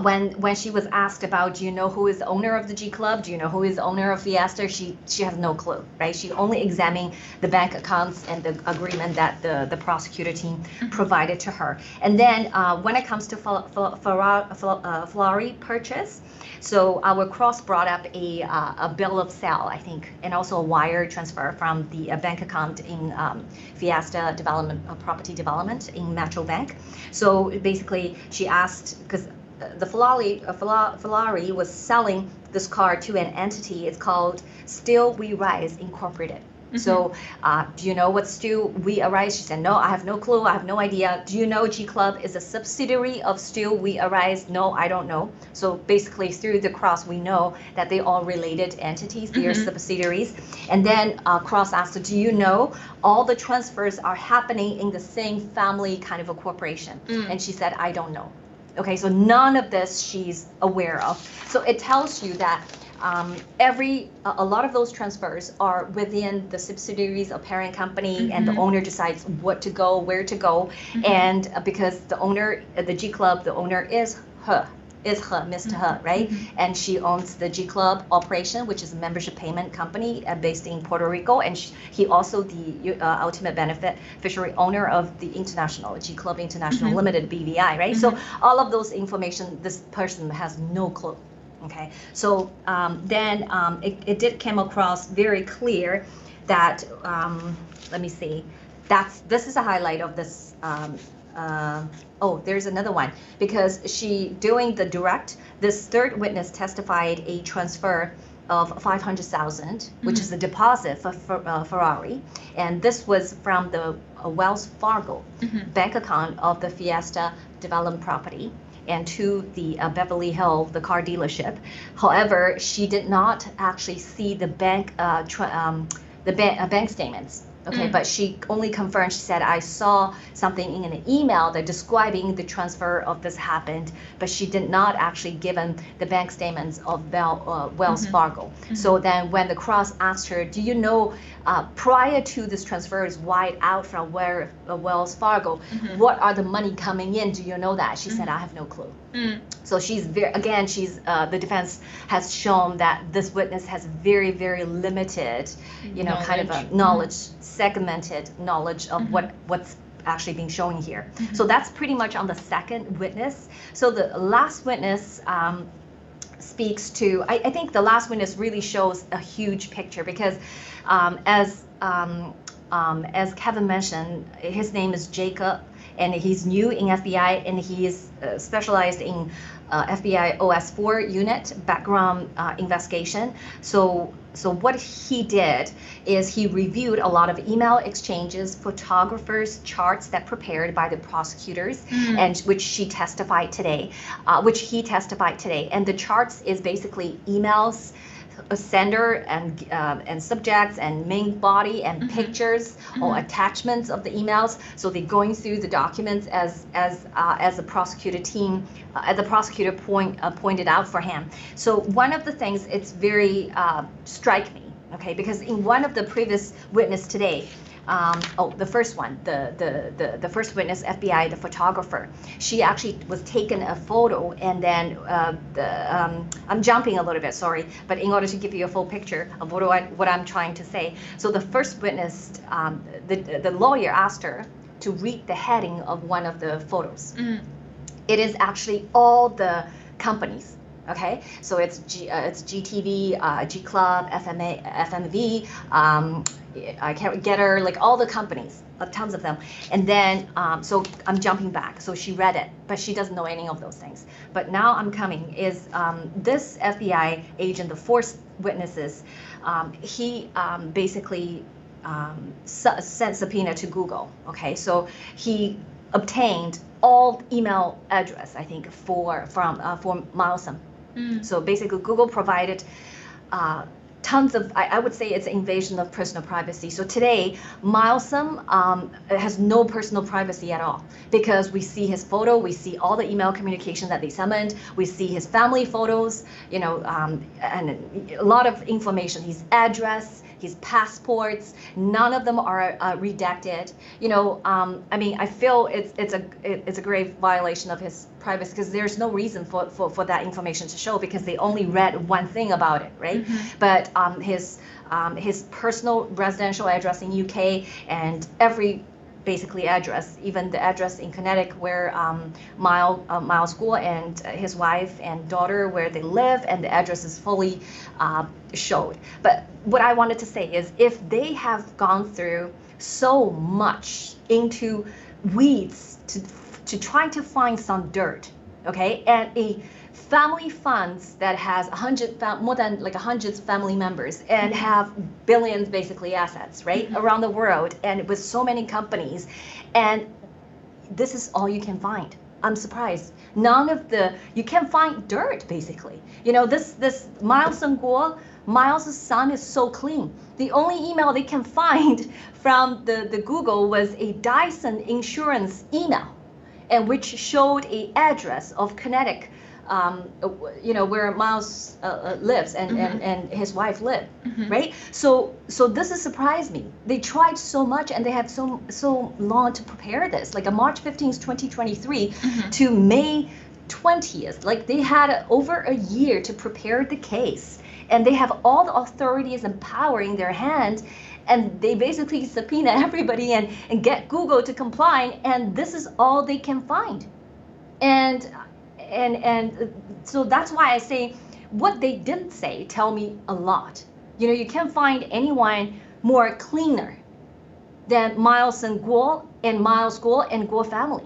when she was asked about, do you know who is the owner of the G Club? Do you know who is the owner of Fiesta? She has no clue, right? She only examined the bank accounts and the agreement that the prosecutor team provided to her. And then when it comes to Ferrari purchase, so our cross brought up a bill of sale, I think, and also a wire transfer from the bank account in Fiesta Property Development in Metro Bank. So basically, she asked, because the Ferrari was selling this car to an entity. It's called Still We Rise Incorporated. So, do you know what Stu We Arise? She said, no, I have no clue. I have no idea. Do you know G Club is a subsidiary of Stu We Arise? No, I don't know. So basically through the Cross, we know that they are related entities. They are subsidiaries. And then Cross asked, do you know all the transfers are happening in the same family kind of a corporation? And she said, I don't know. Okay, so none of this she's aware of. So it tells you that a lot of those transfers are within the subsidiaries of parent company, and the owner decides what to go, where to go, and because the owner, the G Club, the owner is Miss To Her, right? And she owns the G Club operation, which is a membership payment company based in Puerto Rico, and he also the ultimate beneficiary owner of the international G Club International Limited BVI, right? So all of those information, this person has no clue. Okay, so then it did come across very clear that let me see, this is a highlight of this. Oh, there's another one, because she doing the direct, this third witness testified a transfer of 500,000, which is a deposit for Ferrari, and this was from the Wells Fargo bank account of the Fiesta Development Property and to the Beverly Hills, the car dealership. However, she did not actually see the bank bank statements. Okay, but she only confirmed, she said, I saw something in an email that describing the transfer of this happened, but she did not actually given the bank statements of Wells Fargo. So then when the Cross asked her, do you know, prior to this transfer is wide out from where Wells Fargo, what are the money coming in? Do you know that? She said, I have no clue. So she's the defense has shown that this witness has very, very limited, you know, kind of a knowledge, segmented knowledge of what's actually being shown here. So that's pretty much on the second witness. So the last witness speaks to, I think the last witness really shows a huge picture, because as Kevin mentioned, his name is Jacob, and he's new in FBI, and he is specialized in FBI OS4 unit background investigation. So what he did is he reviewed a lot of email exchanges, photographers, charts that prepared by the prosecutors, and which he testified today. And the charts is basically emails, a sender and subjects and main body and pictures or attachments of the emails. So they're going through the documents as the prosecutor team, as the prosecutor pointed out for him. So one of the things it's very strike me, okay, because in one of the previous witness today, the first one, the first witness, FBI, the photographer, she actually was taken a photo, and then I'm jumping a little bit, sorry, but in order to give you a full picture of what I'm trying to say. So the first witness, the lawyer asked her to read the heading of one of the photos. It is actually all the companies. Okay, so it's GTV, G Club, FMV, I can't get her, like all the companies, tons of them. And then, so I'm jumping back. So she read it, but she doesn't know any of those things. But now I'm coming is this FBI agent, the fourth witnesses, he basically sent subpoena to Google. Okay, so he obtained all email address, I think, for Milesum. So basically, Google provided tons of, I would say it's invasion of personal privacy. So today, Milesum has no personal privacy at all, because we see his photo, we see all the email communication that they summoned, we see his family photos, you know, and a lot of information, his address, his passports, none of them are redacted. You know, I mean, I feel it's a grave violation of his privacy, because there's no reason for that information to show, because they only read one thing about it, right? But his personal residential address in UK and every basically address, even the address in Connecticut where MILESGUO and his wife and daughter, where they live, and the address is fully showed. But what I wanted to say is, if they have gone through so much into weeds to try to find some dirt, okay, and a family funds that has more than like 100 family members and have billions basically assets, right, around the world, and with so many companies, and this is all you can find. I'm surprised. You can't find dirt basically. This Miles and Guo, Miles' son is so clean. The only email they can find from the Google was a Dyson insurance email, and which showed a address of Connecticut, where Miles lives and his wife live, right? So this has surprised me. They tried so much and they had so long to prepare this, like a March 15th, 2023 to May 20th. Like they had over a year to prepare the case, and they have all the authorities and power in their hands, and they basically subpoena everybody and get Google to comply, and this is all they can find. And so that's why I say what they didn't say tell me a lot. You can't find anyone more cleaner than Miles and Guo and Miles Guo and Guo family.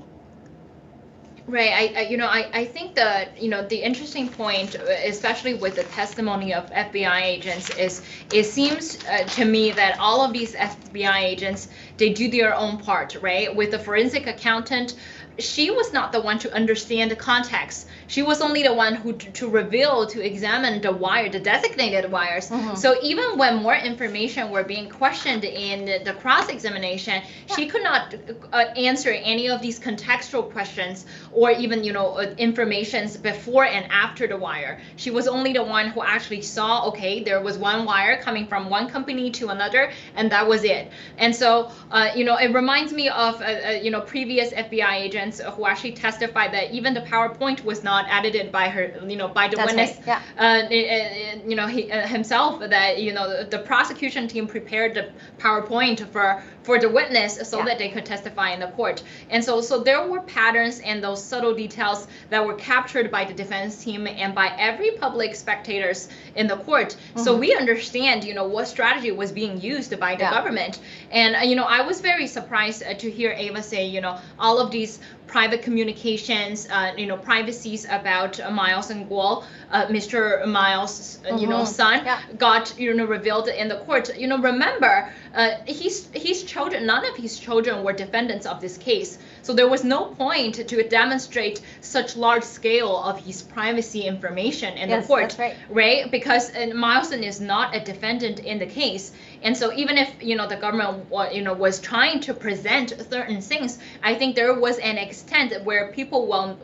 Right. I think that, the interesting point, especially with the testimony of FBI agents, is it seems to me that all of these FBI agents, they do their own part, right? With the forensic accountant, she was not the one to understand the context. She was only the one to examine the wire, the designated wires. So even when more information were being questioned in the cross-examination, she could not answer any of these contextual questions or even, informations before and after the wire. She was only the one who actually saw, okay, there was one wire coming from one company to another, and that was it. And so, it reminds me of, previous FBI agents who actually testified that even the PowerPoint was not edited by her, by the witness, himself. That the prosecution team prepared the PowerPoint for the witness so that they could testify in the court. And so there were patterns and those subtle details that were captured by the defense team and by every public spectators in the court. So we understand, what strategy was being used by the government. And I was very surprised to hear Ava say, all of these private communications, privacies about Miles and Guo, Mr. Miles, son, got revealed in the court. Remember, his children, none of his children were defendants of this case. So there was no point to demonstrate such large scale of his privacy information in the court, that's right? Because Miles is not a defendant in the case. And so even if the government was trying to present certain things, I think there was an extent where people will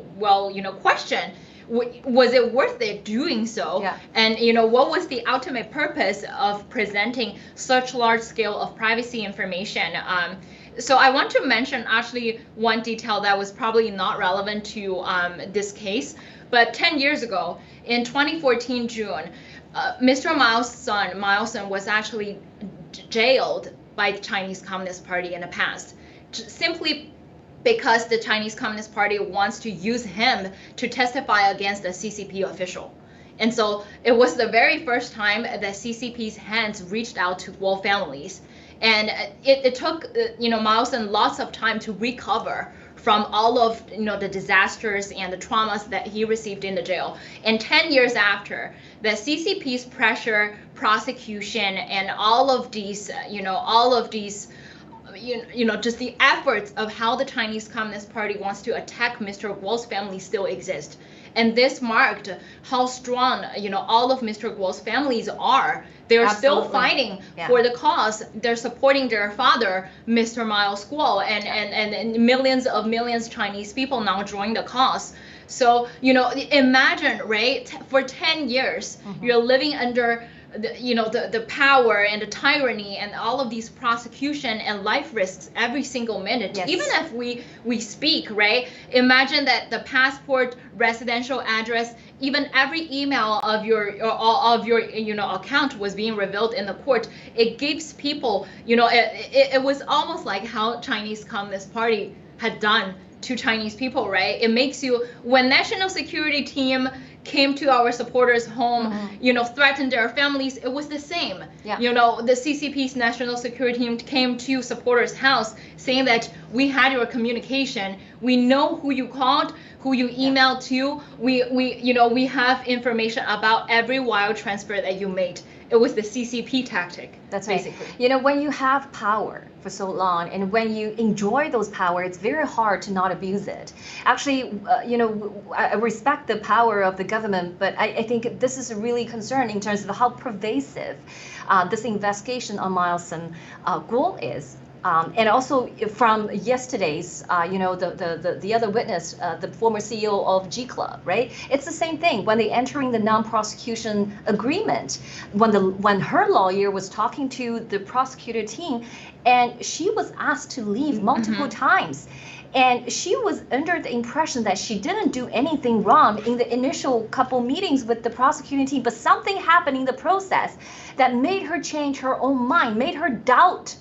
question, was it worth it doing so? And what was the ultimate purpose of presenting such large scale of privacy information? So I want to mention actually one detail that was probably not relevant to this case, but 10 years ago in 2014 June, Mr. Miles' son, Mileson, was actually jailed by the Chinese Communist Party in the past, simply because the Chinese Communist Party wants to use him to testify against a CCP official. And so it was the very first time that CCP's hands reached out to Guo families. And it took, Mileson lots of time to recover from all of the disasters and the traumas that he received in the jail. And 10 years after, the CCP's pressure, prosecution, and all of these, just the efforts of how the Chinese Communist Party wants to attack Mr. Guo's family still exist. And this marked how strong, all of Mr. Guo's families are. They're still fighting for the cause. They're supporting their father, Mr. Miles Guo, and millions of Chinese people now join the cause. So, imagine, right, for 10 years, you're living under the power and the tyranny and all of these prosecution and life risks every single minute. Even if we speak, right? Imagine that the passport, residential address, even every email of your account was being revealed in the court. It gives people, it was almost like how Chinese Communist Party had done to Chinese people, right? It makes you, when national security team came to our supporters' home, threatened their families, it was the same. Yeah. The CCP's national security team came to supporters' house saying that we had your communication. We know who you called, who you emailed to. We have information about every wire transfer that you made. It was the CCP tactic. That's basically. Right. When you have power for so long and when you enjoy those power, it's very hard to not abuse it. Actually, I respect the power of the government, but I think this is really concerning in terms of how pervasive this investigation on MILESGUO is. And also from yesterday's, the other witness, the former CEO of G Club, right? It's the same thing. When they entering the non-prosecution agreement, when her lawyer was talking to the prosecutor team, and she was asked to leave multiple times. And she was under the impression that she didn't do anything wrong in the initial couple meetings with the prosecuting team, but something happened in the process that made her change her own mind, made her doubt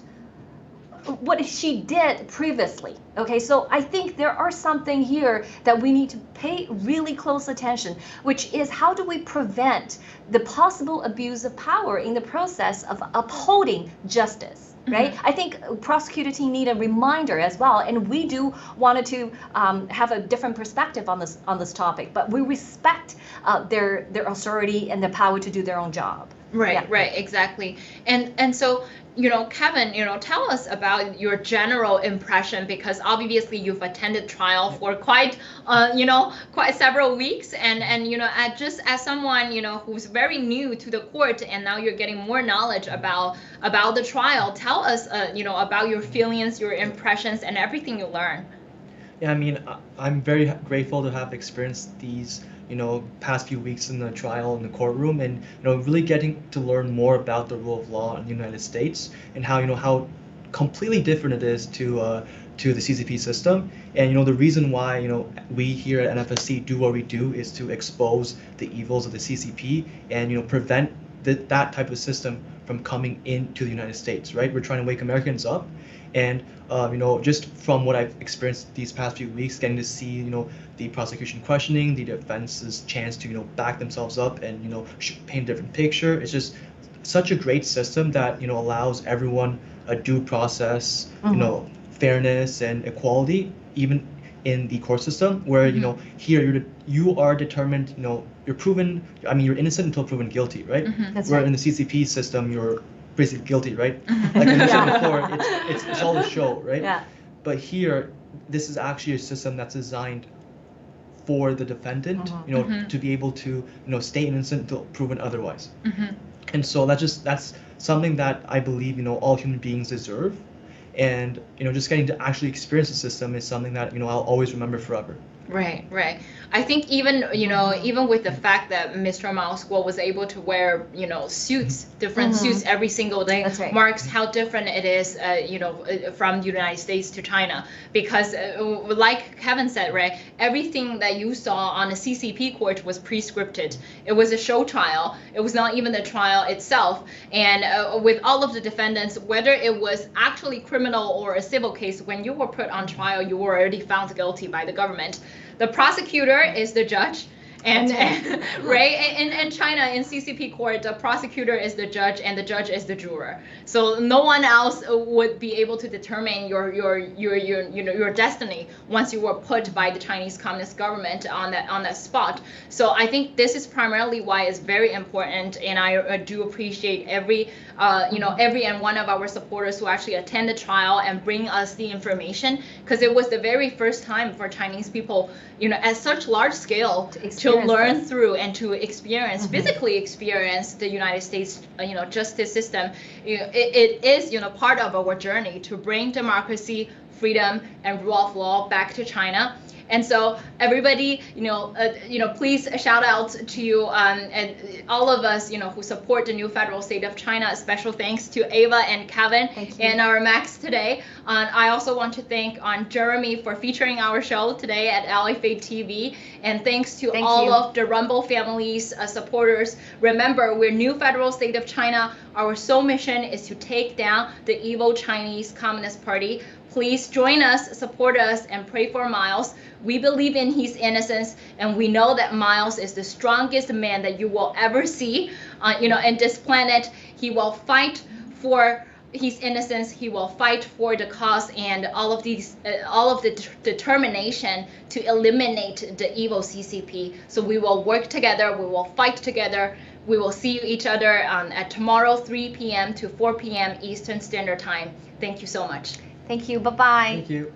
what she did previously. Okay, so I think there are something here that we need to pay really close attention, which is how do we prevent the possible abuse of power in the process of upholding justice, right? I think prosecutor team need a reminder as well, and we do wanted to have a different perspective on this topic, but we respect their authority and the power to do their own job. Right, right, exactly. And so, Kevin, tell us about your general impression, because obviously you've attended trial for quite several weeks, and just as someone who's very new to the court, and now you're getting more knowledge about the trial. Tell us about your feelings, your impressions, and everything you learned. Yeah, I mean, I'm very grateful to have experienced these past few weeks in the trial in the courtroom, and really getting to learn more about the rule of law in the United States, and how completely different it is to the CCP system. And the reason why we here at NFSC do what we do is to expose the evils of the CCP and prevent that type of system from coming into the United States, right? We're trying to wake Americans up, and just from what I've experienced these past few weeks, getting to see the prosecution questioning, the defense's chance to back themselves up and paint a different picture. It's just such a great system that allows everyone a due process, fairness and equality, even in the court system, where here you are determined, you're proven. I mean, you're innocent until proven guilty, right? That's where right. in the CCP system, you're basically guilty, right? Like I mentioned before, it's all a show, right? Yeah. But here, this is actually a system that's designed for the defendant, to be able to stay innocent until proven otherwise. And so that's something that I believe all human beings deserve, and just getting to actually experience the system is something that I'll always remember forever. Right, right. I think even even with the fact that Mr. MILESGUO was able to wear suits, different suits every single day, That's right. marks how different it is from the United States to China. Because like Kevin said, right, everything that you saw on the CCP court was pre-scripted. It was a show trial. It was not even the trial itself. And with all of the defendants, whether it was actually criminal or a civil case, when you were put on trial, you were already found guilty by the government. The prosecutor is the judge, and right in China, in CCP court, the prosecutor is the judge and the judge is the juror. So no one else would be able to determine your destiny once you were put by the Chinese Communist government on that spot. So I think this is primarily why it's very important, and I do appreciate every and one of our supporters who actually attend the trial and bring us the information, because it was the very first time for Chinese people at such large scale to learn through and to experience, physically experience the United States justice system. It is part of our journey to bring democracy, freedom, and rule of law back to China. And so everybody, please shout out to you and all of us, who support the new federal state of China. A special thanks to Ava and Kevin and our Max today. I also want to thank Jeremy for featuring our show today at LFA TV. And thanks to all of the Rumble family's supporters. Remember, we're new federal state of China. Our sole mission is to take down the evil Chinese Communist Party Please join us, support us, and pray for Miles. We believe in his innocence, and we know that Miles is the strongest man that you will ever see, in this planet. He will fight for his innocence. He will fight for the cause and all of the determination to eliminate the evil CCP. So we will work together. We will fight together. We will see each other at tomorrow, 3 p.m. to 4 p.m. Eastern Standard Time. Thank you so much. Thank you. Bye-bye. Thank you.